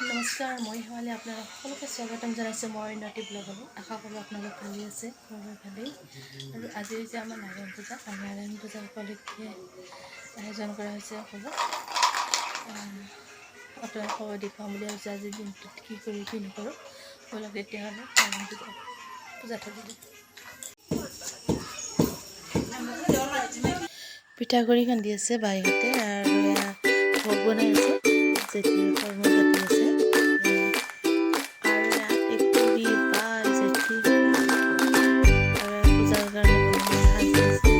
নমস্কাৰ, মই শেৱালি। আপোনালোক সকলোকে স্বাগতম জনাইছোঁ মই নটি ব্লগলৈ। আশা কৰোঁ আপোনালোক ভালেই আছে, সবৰে ভালেই। আৰু আজি হৈছে আমাৰ নাৰায়ণ পূজা, আৰু নাৰায়ণ পূজা উপলক্ষে আয়োজন কৰা হৈছে সকলো। আপোনালোক খবৰ দেখুৱাম বুলি ভাবিছোঁ আজিৰ দিনটোত কি কৰি কি নকৰোঁ। ব'লক তেতিয়াহ'লে নাৰায়ণ পূজা থবলৈ। পিঠাগুড়ি খুন্দি আছে বাইহঁতে, আৰু ভোগ বনাই আছে। জেঠী ফল-মূল কাটি আছে, আৰু এক খুৰী বা জেঠী পূজাৰ কাৰণে সাজি আছে।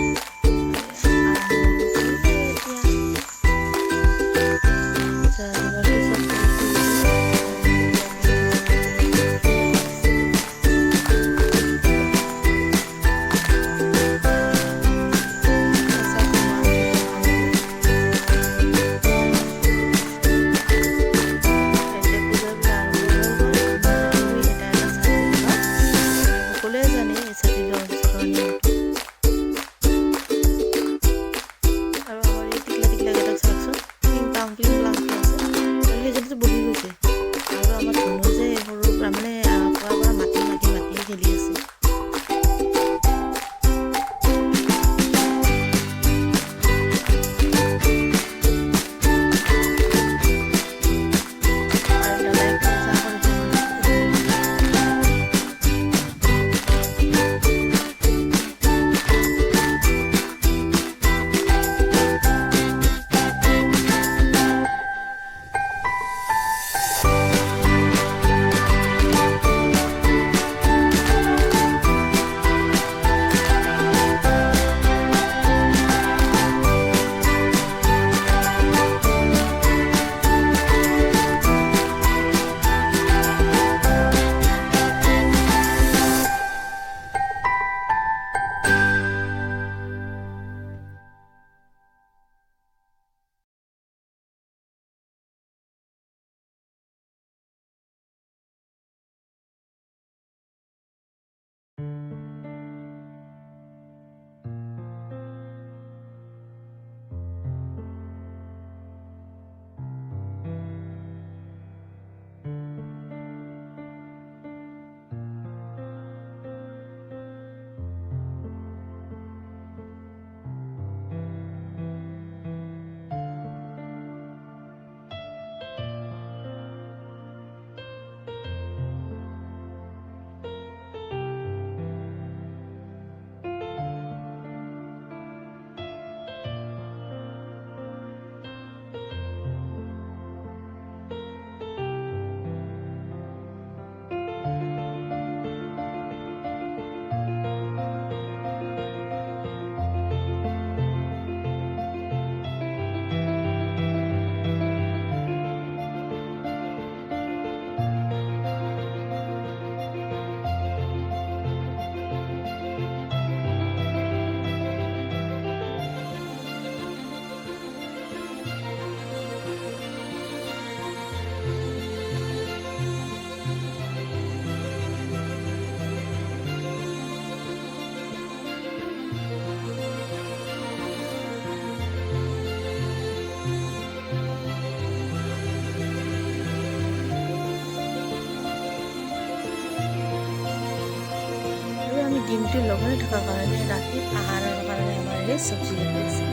দিনটো লঘোণে থকাৰ কাৰণে ৰাতি আহাৰৰ কাৰণে আমাৰ এই চব্জি কাটি আছে।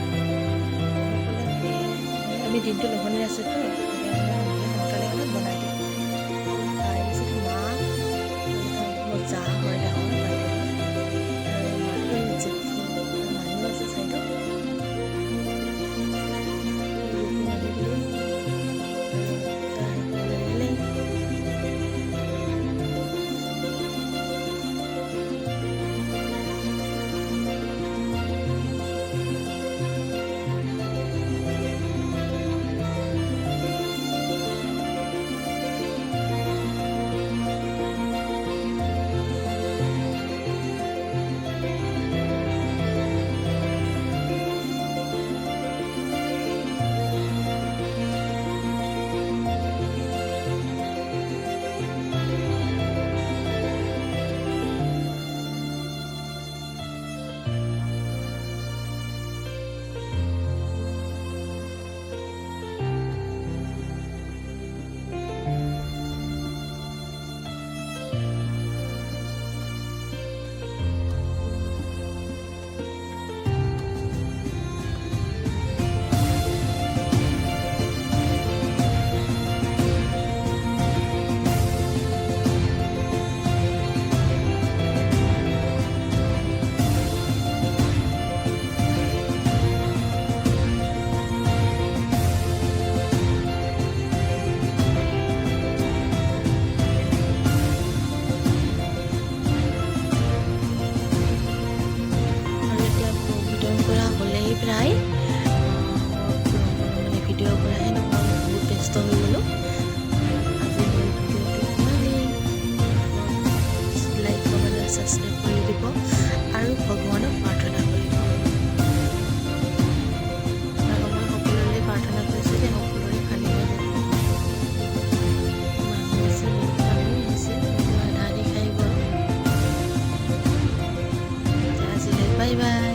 আমি দিনটো লঘোণে আছোঁতো, সোনকালে অলপ বনাই দিওঁ। তাৰপিছত মা মোৰ জা হয় ডাঙৰ বাইদেউ, আৰু জেঠী মানুহ আছে চাইডত। বাই